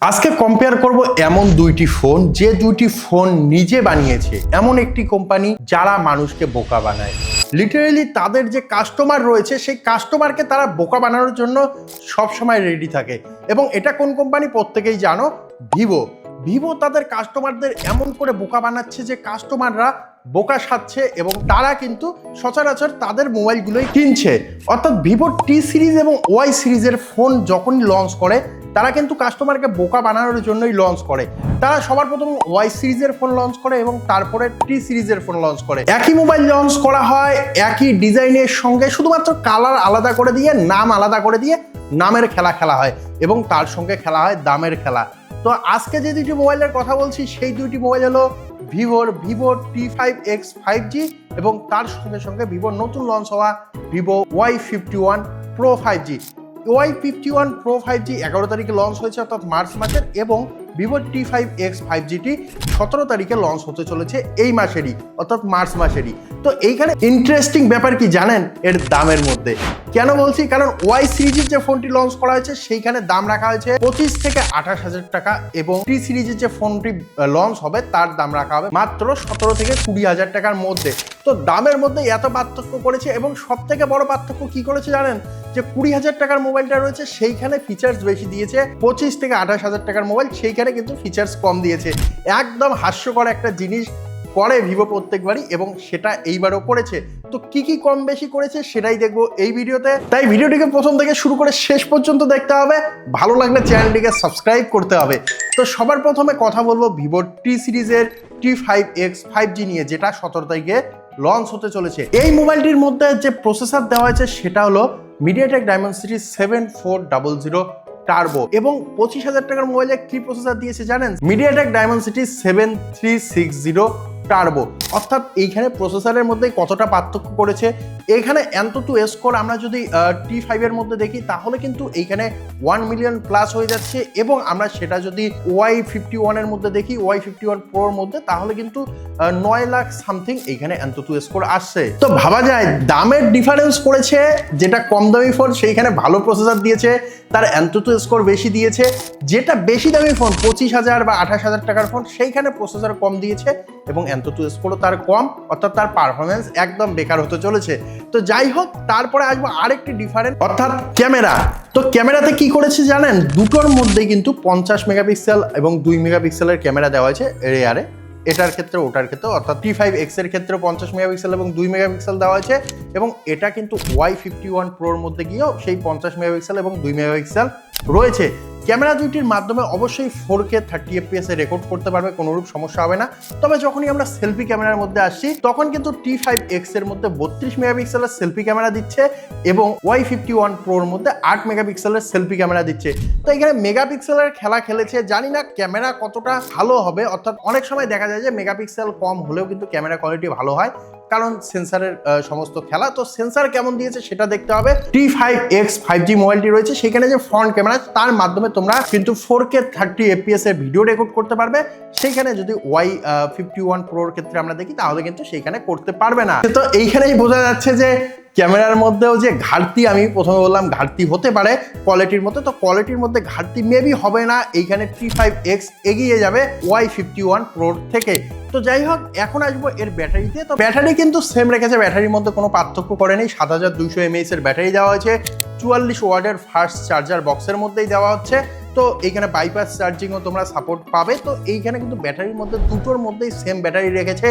আজকে কম্পেয়ার করব এমন দুইটি ফোন যে দুইটি ফোন নিজে বানিয়েছে এমন একটি কোম্পানি যারা মানুষকে বোকা বানায়। লিটারেলি তাদের যে কাস্টমার রয়েছে সেই কাস্টমারকে তারা বোকা বানানোর জন্য সবসময় রেডি থাকে। এবং এটা কোন কোম্পানি প্রত্যেকেই জানো, ভিভো। ভিভো তাদের কাস্টমারদের এমন করে বোকা বানাচ্ছে যে কাস্টমাররা বোকা সাজছে এবং তারা কিন্তু সচরাচর তাদের মোবাইলগুলোই কিনছে। অর্থাৎ ভিভো টি সিরিজ এবং ওয়াই সিরিজের ফোন যখনই লঞ্চ করে তারা কিন্তু কাস্টমারকে বোকা বানানোর জন্যই লঞ্চ করে। তারা সবার প্রথম ওয়াই সিরিজের ফোন লঞ্চ করে এবং তারপরে টি সিরিজের ফোন লঞ্চ করে। একই মোবাইল লঞ্চ করা হয় একই ডিজাইনের সঙ্গে, শুধুমাত্র কালার আলাদা করে দিয়ে, নাম আলাদা করে দিয়ে নামের খেলা খেলা হয় এবং তার সঙ্গে খেলা হয় দামের খেলা। তো আজকে যে দুইটি মোবাইলের কথা বলছি সেই দুইটি মোবাইল হলো ভিভো T5X 5G এবং তার সঙ্গে সঙ্গে ভিভোর নতুন লঞ্চ হওয়া Vivo Y51 Pro 5G। Y51 Pro 5G 11 তারিখে লঞ্চ হয়েছে অর্থাৎ মার্চ মাসের, এবং ভিভো T5X 5Gটি 17 তারিখে লঞ্চ হতে চলেছে এই মাসেরই অর্থাৎ মার্চ মাসেরই। তো এইখানে ইন্টারেস্টিং ব্যাপার কি জানেন, এর দামের মধ্যে। কেন বলছি, কারণ ওয়াই সিরিজের যে ফোনটি লঞ্চ করা হয়েছে সেইখানে দাম রাখা হয়েছে 25 থেকে 28,000 টাকা এবং টি সিরিজের যে ফোনটি লঞ্চ হবে তার দাম রাখা হবে মাত্র 17 থেকে 20,000 টাকার মধ্যে। তো দামের মধ্যে এত পার্থক্য করেছে এবং সব থেকে বড় পার্থক্য কি করেছে জানেন, যে 20,000 টাকার মোবাইলটা রয়েছে সেইখানে ফিচার্স বেশি দিয়েছে, 25 থেকে 28,000 টাকার মোবাইল সেইখানে কিন্তু ফিচার্স কম দিয়েছে। একদম হাস্যকর একটা জিনিস করে ভিভো প্রত্যেকবারই এবং সেটা এইবারও করেছে। তো কি কি কম বেশি করেছে সেটাই দেখবো এই ভিডিওতে, তাই ভিডিওটিকে প্রথম থেকে শুরু করে শেষ পর্যন্ত দেখতে হবে। ভালো লাগলে চ্যানেলটিকে সাবস্ক্রাইব করতে হবে। তো সবার প্রথমে কথা বলবো ভিভো টি সিরিজের T5X 5G নিয়ে, যেটা 17 তারিখে লঞ্চ হতে চলেছে। এই মোবাইলটির মধ্যে যে প্রসেসর দেওয়া হয়েছে সেটা হলো মিডিয়াটেক ডায়মেনসিটি 7400 টার্বো এবং 25,000 টাকার মোবাইলে কি প্রসেসর দিয়েছে জানেন, মিডিয়াটেক ডায়মেনসিটি 7360 টার্বো। অর্থাৎ এইখানে প্রসেসরের মধ্যে কতটা পার্থক্য করেছে। এখানে Antutu স্কোর আমরা যদি T5 এর মধ্যে দেখি তাহলে কিন্তু এইখানে 1 মিলিয়ন প্লাস হয়ে যাচ্ছে, এবং আমরা সেটা যদি Y51 এর মধ্যে দেখি, Y51 Proর মধ্যে, তাহলে কিন্তু 9 লাখ সামথিং এইখানে Antutu স্কোর আসছে। তো ভাবা যায় দামের ডিফারেন্স পড়েছে, যেটা কম দামি ফোন সেইখানে ভালো প্রসেসর দিয়েছে, তার Antutu স্কোর বেশি দিয়েছে। যেটা বেশি দামি ফোন 25,000 বা 28,000 টাকার ফোন সেইখানে প্রসেসর কম দিয়েছে এবং Antutu স্কোরও তার কম, অর্থাৎ তার পারফরমেন্স একদম বেকার হতে চলেছে। তো যাই হোক, তারপরে আসবো আরেকটি ডিফারেন্ট, অর্থাৎ ক্যামেরা। তো ক্যামেরাতে কি করেছে জানেন, দুটোর মধ্যেই কিন্তু 50 মেগাপিক্সেল এবং 2 মেগাপিক্সেলের ক্যামেরা দেওয়া হয়েছে রেয়ারে। এটার ক্ষেত্রে ওটার ক্ষেত্রে, অর্থাৎ T5X এর ক্ষেত্রে 50 মেগাপিক্সেল এবং 2 মেগাপিক্সেল দেওয়া হয়েছে, এবং এটা কিন্তু Y51 Proর মধ্যে গিয়েও সেই 50 মেগাপিক্সেল এবং 2 মেগাপিক্সেল রয়েছে। ক্যামেরা দুইটির মাধ্যমে অবশ্যই 4K 30 FPS এ রেকর্ড করতে পারবে, কোনোরূপ সমস্যা হবে না। তবে যখনই আমরা সেলফি ক্যামেরার মধ্যে আসছি তখন কিন্তু T5X এর মধ্যে 32 মেগাপিক্সেলের সেলফি ক্যামেরা দিচ্ছে এবং Y51 Proর মধ্যে 8 মেগাপিক্সেলের সেলফি ক্যামেরা দিচ্ছে। তো এখানে মেগাপিক্সেলের খেলা খেলেছে, জানি না ক্যামেরা কতটা ভালো হবে। অর্থাৎ অনেক সময় দেখা যায় যে মেগাপিক্সেল কম হলেও কিন্তু ক্যামেরা কোয়ালিটি ভালো হয়, কারণ সেন্সারের সমস্ত খেলা। তো সেন্সার কেমন দিয়েছে সেটা দেখতে হবে। T5X 5G মোবাইলটি রয়েছে, সেখানে যে ফ্রন্ট ক্যামেরা তার মাধ্যমে তোমরা কিন্তু 4K 30 FPS এর ভিডিও রেকর্ড করতে পারবে। সেইখানে যদি Y51 Proর ক্ষেত্রে আমরা দেখি তাহলে কিন্তু সেইখানে করতে পারবে না। তো এইখানেই বোঝা যাচ্ছে যে ক্যামেরার মধ্যেও যে ঘাটতি, আমি প্রথমে বললাম ঘাটতি হতে পারে কোয়ালিটির মধ্যে, তো কোয়ালিটির মধ্যে ঘাটতি মেবি হবে না। এইখানে T5X এগিয়ে যাবে Y51 Proর থেকে। তো যাই হোক, এখন আসবো এর ব্যাটারিতে। তো ব্যাটারি কিন্তু সেম রেখেছে, ব্যাটারির মধ্যে কোনো পার্থক্য করেনি। 7200 mAh এর ব্যাটারি দেওয়া হয়েছে, 44 ওয়াটের ফাস্ট চার্জার বক্সের মধ্যেই দেওয়া হচ্ছে। তো এইখানে বাইপাস চার্জিংও তোমরা সাপোর্ট পাবে। তো এইখানে কিন্তু ব্যাটারির মধ্যে দুটোর মধ্যেই সেম ব্যাটারি রেখেছে,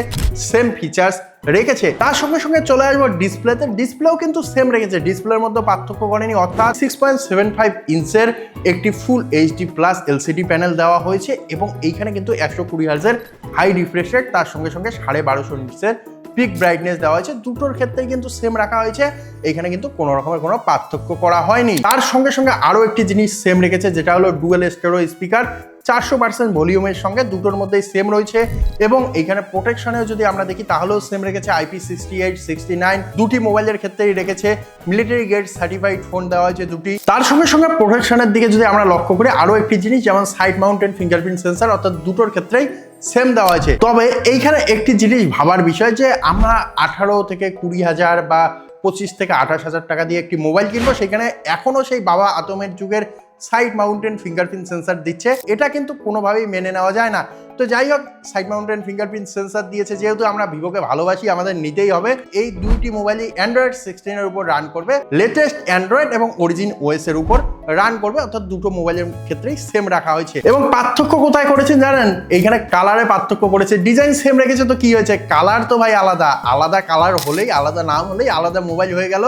সেম ফিচার্স রেখেছে। তার সঙ্গে সঙ্গে চলে আসবো ডিসপ্লেতে। ডিসপ্লেও কিন্তু সেম রেখেছে, ডিসপ্লের মধ্যে পার্থক্য করেনি। অর্থাৎ 6.75 ইঞ্চের একটি ফুল HD প্লাস LCD প্যানেল দেওয়া হয়েছে এবং এইখানে কিন্তু 120 হার্জের হাই রিফ্রেশ রেট, তার সঙ্গে সঙ্গে 1250 নিটসের পিক ব্রাইটনেস দেওয়া হয়েছে। দুটোর ক্ষেত্রেই কিন্তু সেম রাখা হয়েছে, এখানে কিন্তু কোনো রকমের কোনো পার্থক্য করা হয়নি। তার সঙ্গে সঙ্গে আরও একটি জিনিস সেম রেখেছে, যেটা হলো ডুয়েল স্টেরিও স্পিকার 400% ভলিউমের সঙ্গে, দুটোর মধ্যেই সেম রয়েছে। এবং এইখানে প্রোটেকশনেও যদি আমরা দেখি তাহলেও সেম রেখেছে, IP68 69 দুটি মোবাইলের ক্ষেত্রেই রেখেছে। মিলিটারি গ্রেড সার্টিফাইড ফোন দেওয়া হয়েছে দুটি। তার সঙ্গে সঙ্গে প্রোটেকশনের দিকে যদি আমরা লক্ষ্য করি আরও একটি জিনিস, যেমন সাইড মাউন্টেড ফিঙ্গারপ্রিন্ট সেন্সার, অর্থাৎ দুটোর ক্ষেত্রেই সেম দেওয়া আছে। তবে এইখানে একটি জিনিস ভাবার বিষয়, যে আমরা 18 থেকে 20,000 বা 25 থেকে 28,000 টাকা দিয়ে একটি মোবাইল কিনবো, সেখানে এখনো সেই বাবা আতমের যুগের সাইড মাউন্টেন ফিঙ্গারপ্রিন্ট সেন্সার দিচ্ছে, এটা কিন্তু কোনোভাবেই মেনে নেওয়া যায় না। তো যাই হোক, সাইড মাউন্টেন ফিঙ্গারপ্রিন্ট সেন্সার দিয়েছে যেহেতু আমরা ভিভোকে ভালোবাসি, আমাদের নিতেই হবে। এই দুইটি মোবাইলই অ্যান্ড্রয়েড 16 এর উপর রান করবে, লেটেস্ট অ্যান্ড্রয়েড এবং অরিজিন ওএস এর উপর রান করবে, অর্থাৎ দুটো মোবাইলের ক্ষেত্রেই সেম রাখা হয়েছে। এবং পার্থক্য কোথায় করেছেন জানেন? এইখানে কালারে পার্থক্য করেছে, ডিজাইন সেম রেখেছে তো কি হয়েছে, কালার তো ভাই আলাদা, আলাদা কালার হলেই, আলাদা নাম হলেই আলাদা মোবাইল হয়ে গেল।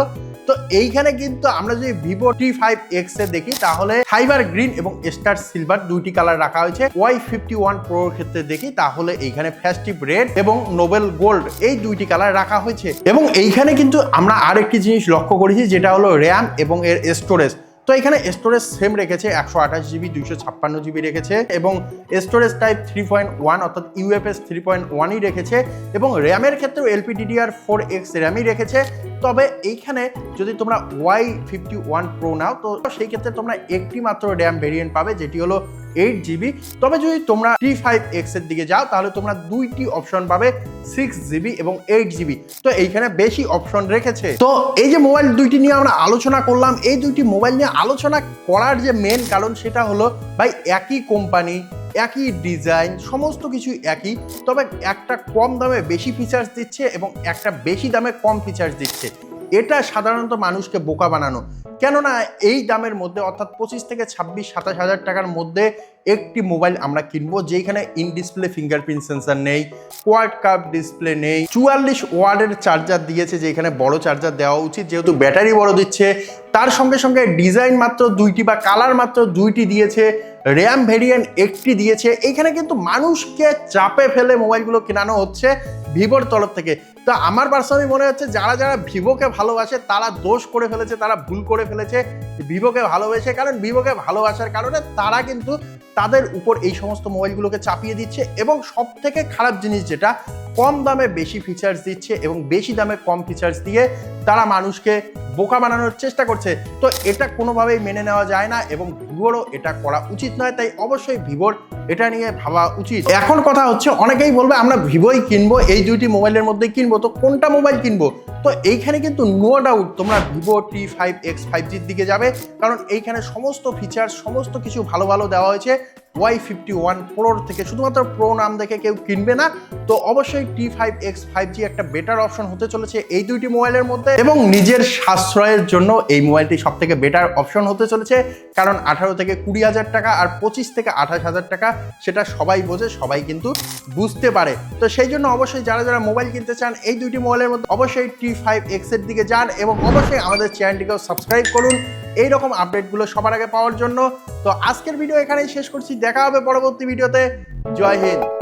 তো এইখানে কিন্তু আমরা যদি ভিভো T5X এ দেখি তাহলে ফাইবার গ্রিন এবং স্টার সিলভার দুইটি কালার রাখা হয়েছে। Y51 Pro এর ক্ষেত্রে দেখি তাহলে এইখানে ফেস্টিভ রেড এবং নোবেল গোল্ড এই দুইটি কালার রাখা হয়েছে। এবং এইখানে কিন্তু আমরা আরেকটি জিনিস লক্ষ্য করেছি, যেটা হলো র্যাম এবং এর স্টোরেজ। তো এখানে স্টোরেজ সেম রেখেছে, 128 জিবি 256 জিবি রেখেছে, এবং স্টোরেজ টাইপ 3.1 অর্থাৎ UFS 3.1ই রেখেছে, এবং র্যামের ক্ষেত্রেও LPDDR4X র্যামই রেখেছে। তবে এইখানে যদি তোমরা Y51 Pro নাও তো সেই ক্ষেত্রে তোমরা একটি মাত্র র্যাম ভেরিয়েন্ট পাবে, যেটি হলো 8 জিবি। তবে যদি তোমরা T5X এর দিকে যাও তাহলে তোমরা দুইটি অপশন পাবে, 6 জিবি এবং 8 জিবি। তো এইখানে বেশি অপশন রেখেছে। তো এই যে মোবাইল দুইটি নিয়ে আমরা আলোচনা করলাম, এই দুইটি মোবাইল নিয়ে আলোচনা করার যে মেন কারণ সেটা হলো ভাই একই কোম্পানি, একই ডিজাইন, সমস্ত কিছু একই, তবে একটা কম দামে বেশি ফিচার্স দিচ্ছে এবং একটা বেশি দামে কম ফিচার্স দিচ্ছে। এটা সাধারণত মানুষকে বোকা বানানো। কেননা এই দামের মধ্যে অর্থাৎ 25 থেকে 26-27 হাজার টাকার মধ্যে একটি মোবাইল আমরা কিনবো যেখানে ইন ডিসপ্লে ফিঙ্গারপ্রিন্ট সেন্সার নেই, কোয়াড কার্ভ ডিসপ্লে নেই, 44 ওয়াটের চার্জার দিয়েছে, যেখানে বড় চার্জার দেওয়া উচিত যেহেতু ব্যাটারি বড় দিচ্ছে, তার সঙ্গে সঙ্গে ডিজাইন মাত্র দুইটি বা কালার মাত্র দুইটি দিয়েছে, র্যাম ভেরিয়েন্ট একটি দিয়েছে। এইখানে কিন্তু মানুষকে চাপে ফেলে মোবাইলগুলো কেনানো হচ্ছে ভিভোর তরফ থেকে। তো আমার পার্সোনালি মনে হচ্ছে যারা যারা ভিভোকে ভালোবাসে তারা দোষ করে ফেলেছে, তারা ভুল করে ফেলেছে ভিভোকে ভালোবেসে। কারণ ভিভোকে ভালোবাসার কারণে তারা কিন্তু তাদের উপর এই সমস্ত মোবাইলগুলোকে চাপিয়ে দিচ্ছে, এবং সব থেকে খারাপ জিনিস যেটা, কম দামে বেশি ফিচার্স দিচ্ছে এবং বেশি দামে কম ফিচার্স দিয়ে তারা মানুষকে বোকা বানানোর চেষ্টা করছে। তো এটা কোনোভাবেই মেনে নেওয়া যায় না এবং ভিভোরও এটা করা উচিত নয়। তাই অবশ্যই ভিভোর এটা নিয়ে ভাবা উচিত। এখন কথা হচ্ছে, অনেকেই বলবে আমরা ভিভোই কিনবো, এই দুইটি মোবাইলের মধ্যেই কিনবো, তো কোনটা মোবাইল কিনবো? তো এইখানে কিন্তু নো ডাউট তোমরা ভিভো T5X 5Gর দিকে যাবে, কারণ এইখানে সমস্ত ফিচার্স সমস্ত কিছু ভালো ভালো দেওয়া হয়েছে। Y51 Pro থেকে শুধুমাত্র প্রো নাম দেখে কেউ কিনবে না। তো অবশ্যই T5X 5G একটা বেটার অপশন হতে চলেছে এই দুইটি মোবাইলের মধ্যে, এবং নিজের সাশ্রয়ের জন্য এই মোবাইলটি সব থেকে বেটার অপশন হতে চলেছে। কারণ 18 থেকে 20 হাজার টাকা আর 25 থেকে 28 হাজার টাকা সেটা সবাই বোঝে, সবাই কিন্তু বুঝতে পারে। তো সেই জন্য অবশ্যই যারা যারা মোবাইল কিনতে চান এই দুইটি মোবাইলের মধ্যে অবশ্যই T5X এর দিকে যান, এবং অবশ্যই আমাদের চ্যানেলটিকেও সাবস্ক্রাইব করুন এইরকম আপডেটগুলো সবার আগে পাওয়ার জন্য। তো আজকের ভিডিও এখানেই শেষ করছি, দেখা হবে পরবর্তী ভিডিওতে। জয় হিন্দ।